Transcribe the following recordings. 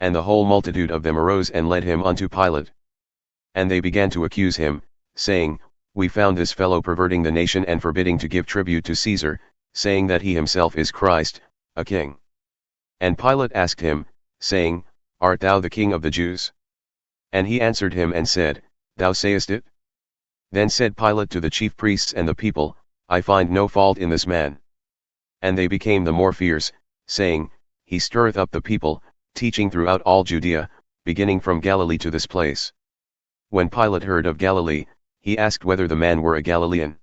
And the whole multitude of them arose and led him unto Pilate. And they began to accuse him, saying, We found this fellow perverting the nation and forbidding to give tribute to Caesar, saying that he himself is Christ, a king. And Pilate asked him, saying, Art thou the king of the Jews? And he answered him and said, Thou sayest it. Then said Pilate to the chief priests and the people, I find no fault in this man. And they became the more fierce, saying, He stirreth up the people, teaching throughout all Judea, beginning from Galilee to this place. When Pilate heard of Galilee, he asked whether the man were a Galilean.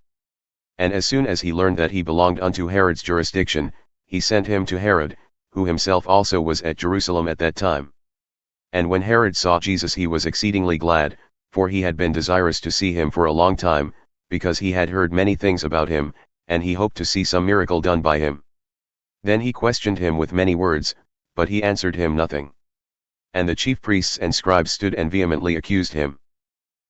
And as soon as he learned that he belonged unto Herod's jurisdiction, he sent him to Herod, who himself also was at Jerusalem at that time. And when Herod saw Jesus, he was exceedingly glad, for he had been desirous to see him for a long time, because he had heard many things about him, and he hoped to see some miracle done by him. Then he questioned him with many words, but he answered him nothing. And the chief priests and scribes stood and vehemently accused him.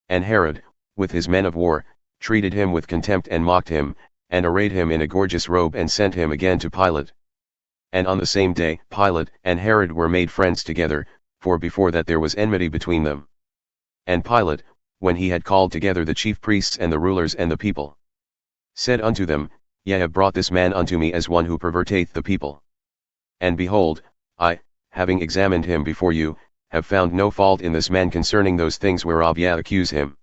And Herod, with his men of war, treated him with contempt and mocked him, and arrayed him in a gorgeous robe and sent him again to Pilate. And on the same day Pilate and Herod were made friends together, for before that there was enmity between them. And Pilate, when he had called together the chief priests and the rulers and the people, said unto them, Ye have brought this man unto me as one who perverteth the people. And behold, I, having examined him before you, have found no fault in this man concerning those things whereof ye accuse him.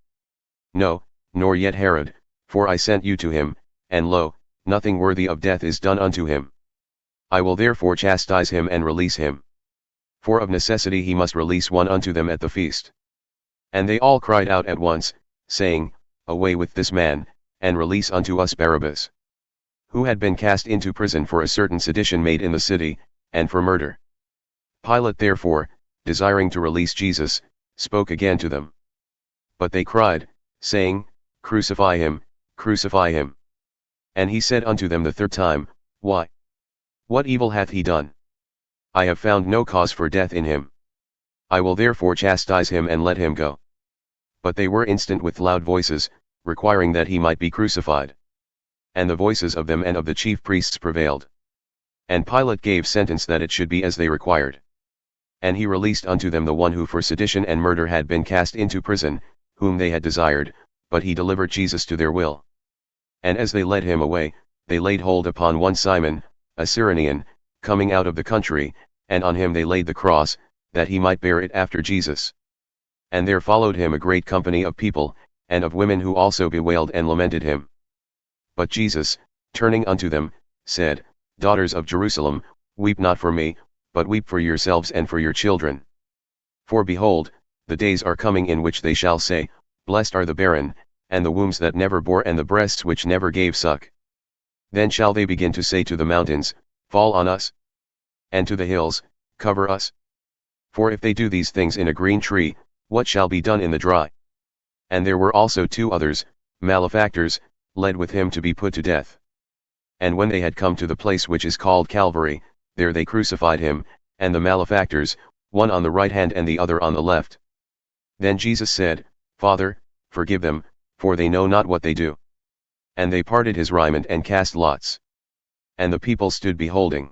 No, nor yet Herod, for I sent you to him, and lo, nothing worthy of death is done unto him. I will therefore chastise him and release him. For of necessity he must release one unto them at the feast. And they all cried out at once, saying, Away with this man, and release unto us Barabbas, who had been cast into prison for a certain sedition made in the city, and for murder. Pilate therefore, desiring to release Jesus, spoke again to them. But they cried, saying, Crucify him, crucify him. And he said unto them the third time, Why? What evil hath he done? I have found no cause for death in him. I will therefore chastise him and let him go. But they were instant with loud voices, requiring that he might be crucified. And the voices of them and of the chief priests prevailed. And Pilate gave sentence that it should be as they required. And he released unto them the one who for sedition and murder had been cast into prison, whom they had desired, but he delivered Jesus to their will. And as they led him away, they laid hold upon one Simon, a Cyrenian, coming out of the country, and on him they laid the cross, that he might bear it after Jesus. And there followed him a great company of people, and of women who also bewailed and lamented him. But Jesus, turning unto them, said, Daughters of Jerusalem, weep not for me, but weep for yourselves and for your children. For behold, the days are coming in which they shall say, Blessed are the barren, and the wombs that never bore and the breasts which never gave suck. Then shall they begin to say to the mountains, Fall on us, and to the hills, Cover us. For if they do these things in a green tree, what shall be done in the dry? And there were also 2 others, malefactors, led with him to be put to death. And when they had come to the place which is called Calvary, there they crucified him, and the malefactors, one on the right hand and the other on the left. Then Jesus said, Father, forgive them, for they know not what they do. And they parted his raiment and cast lots. And the people stood beholding.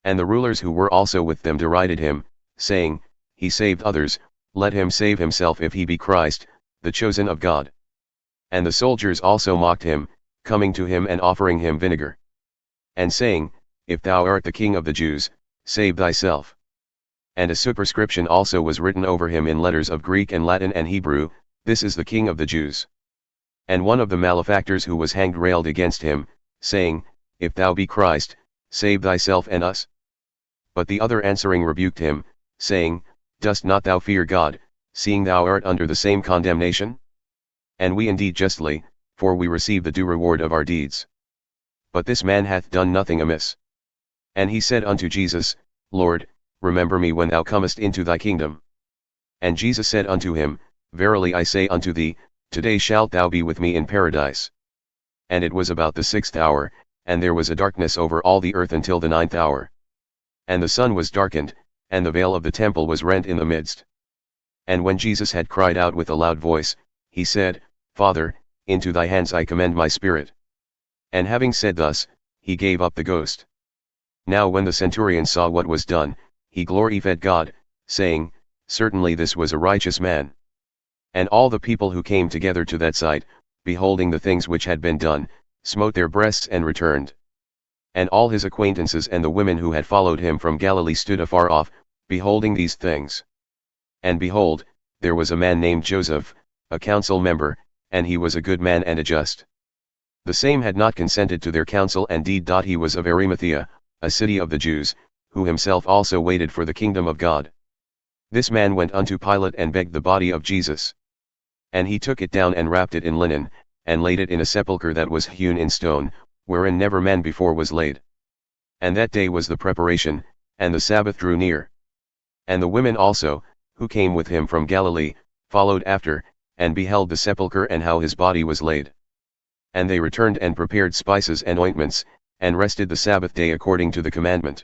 And the rulers who were also with them derided him, saying, He saved others, let him save himself if he be Christ, the chosen of God. And the soldiers also mocked him, coming to him and offering him vinegar. And saying, If thou art the King of the Jews, save thyself. And a superscription also was written over him in letters of Greek and Latin and Hebrew, This is the King of the Jews. And one of the malefactors who was hanged railed against him, saying, If thou be Christ, save thyself and us. But the other answering rebuked him, saying, Dost not thou fear God, seeing thou art under the same condemnation? And we indeed justly, for we receive the due reward of our deeds. But this man hath done nothing amiss. And he said unto Jesus, Lord, remember me when thou comest into thy kingdom. And Jesus said unto him, Verily I say unto thee, Today shalt thou be with me in paradise. And it was about the 6th hour, and there was a darkness over all the earth until the 9th hour. And the sun was darkened, and the veil of the temple was rent in the midst. And when Jesus had cried out with a loud voice, he said, Father, into thy hands I commend my spirit. And having said thus, he gave up the ghost. Now when the centurion saw what was done, he glorified God, saying, Certainly this was a righteous man. And all the people who came together to that sight, beholding the things which had been done, smote their breasts and returned. And all his acquaintances and the women who had followed him from Galilee stood afar off, beholding these things. And behold, there was a man named Joseph, a council member, and he was a good man and a just. The same had not consented to their counsel and deed. He was of Arimathea, a city of the Jews, who himself also waited for the kingdom of God. This man went unto Pilate and begged the body of Jesus. And he took it down and wrapped it in linen, and laid it in a sepulchre that was hewn in stone, wherein never man before was laid. And that day was the preparation, and the Sabbath drew near. And the women also, who came with him from Galilee, followed after, and beheld the sepulchre and how his body was laid. And they returned and prepared spices and ointments, and rested the Sabbath day according to the commandment.